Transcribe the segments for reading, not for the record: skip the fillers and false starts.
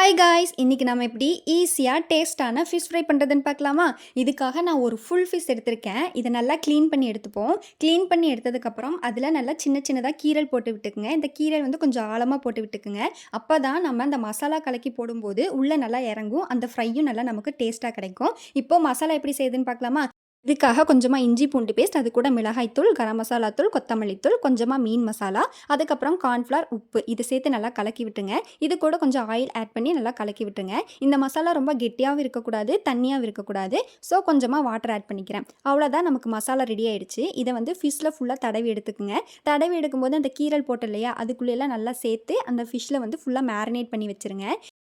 Hi guys! இன்னைக்கு நம்ம எப்படி ஈஸியா டேஸ்ட்டான ஃபிஷ் ஃப்ரை பண்ணுறதுன்னு பார்க்கலாமா? இதுக்காக நான் ஒரு ஃபுல் ஃபிஷ் எடுத்திருக்கேன். இத நல்லா க்ளீன் பண்ணி எடுத்துப்போம். க்ளீன் பண்ணி எடுத்ததுக்கப்புறம், அதில நல்லா சின்ன சின்னதா கீரல் போட்டு விட்டுக்குங்க. இந்த கீரல் வந்து கொஞ்சம் ஆழமா போட்டு விட்டுக்குங்க. அப்பதான் நம்ம அந்த மசாலா கலக்கி போடும்போது, உள்ள நல்லா இறங்கும். அந்த ஃப்ரையும் நல்லா நமக்கு டேஸ்ட்டா கிடைக்கும். இப்போ மசாலா எப்படி செய்யுதுன்னு பார்க்கலாமா? இதுக்காக கொஞ்சமா இஞ்சி பூண்டு பேஸ்ட், அது கூட மிளகாய் தூள், கரம் மசாலா தூள், கொத்தமல்லி தூள், கொஞ்சமா மீன் மசாலா, அதுக்கப்புறம் கார்ன்ஃப்ளவர், உப்பு இது சேர்த்து நல்லா கலக்கி விட்டுருங்க. இது கூட கொஞ்சம் ஆயில் ஆட் பண்ணி நல்லா கலக்கி விட்டுருங்க. இந்த மசாலா ரொம்ப கெட்டியாவும் இருக்கக்கூடாது, தண்ணியாவும் இருக்கக்கூடாது. ஸோ கொஞ்சமா வாட்டர் ஆட் பண்ணிக்கிறேன். அவ்வளோதான், நமக்கு மசாலா ரெடி ஆயிடுச்சு. இதை வந்து ஃபிஷ்ல ஃபுல்லாக தடவி எடுத்துக்குங்க. தடவி எடுக்கும்போது அந்த கீரல் போட்டோம் இல்லையா, அதுக்குள்ளேலாம் நல்லா சேர்த்து அந்த ஃபிஷ்ல வந்து ஃபுல்லாக மேரினேட் பண்ணி வச்சுருங்க.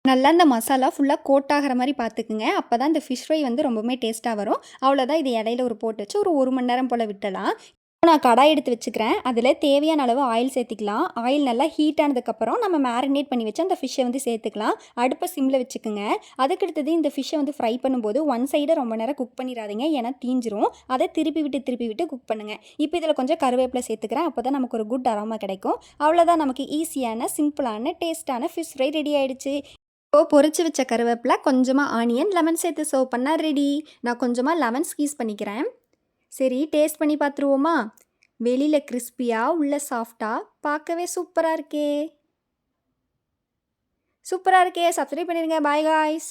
நல்லா இந்த மசாலா ஃபுல்லாக கோட் ஆகிற மாதிரி பார்த்துக்குங்க. அப்போ தான் இந்த ஃபிஷ் ஃப்ரை வந்து ரொம்பவுமே டேஸ்ட்டாக வரும். அவ்வளோதான், இது இடையில ஒரு போட்டு வச்சு ஒரு 1 மணி நேரம் போல் விட்டலாம். இப்போ நான் கடாய் எடுத்து வச்சுக்கிறேன். அதில் தேவையான அளவு ஆயில் சேர்த்திக்கலாம். ஆயில் நல்லா ஹீட் ஆனதுக்கப்புறம் நம்ம மேரினேட் பண்ணி வச்சு அந்த ஃபிஷ்ஷை வந்து சேர்த்துக்கலாம். அடுப்பை சிம்மில் வச்சுக்குங்க. அதுக்கடுத்தது இந்த ஃபிஷ்ஷை வந்து ஃப்ரை பண்ணும்போது ஒன் சைடை ரொம்ப நேரம் குக் பண்ணிடாதீங்க, ஏன்னா தீஞ்சிரும். அதை திருப்பி விட்டு குக் பண்ணுங்கள். இப்போ இதில் கொஞ்சம் கருவேப்பிலை சேர்த்துக்கிறேன். அப்போ தான் நமக்கு ஒரு குட் அரோமா கிடைக்கும். அவ்வளோதான், நமக்கு ஈஸியான சிம்பிளான டேஸ்ட்டான ஃபிஷ் ஃப்ரை ரெடி ஆயிடுச்சு. இப்போ பொரிச்சு வச்ச கருவேப்பில, கொஞ்சமா ஆனியன், லெமன் சேர்த்து சர்வ் பண்ணா ரெடி. நான் கொஞ்சமா லெமன் ஸ்க்வீஸ் பண்ணிக்கிறேன். சரி, டேஸ்ட் பண்ணி பார்த்துருவோமா? வெளியில கிறிஸ்பியா, உள்ள சாஃப்ட்டா, பார்க்கவே சூப்பரா இருக்கே! சூப்பரா இருக்கே! சப்ஸ்கிரைப் பண்ணிருங்க. Bye guys!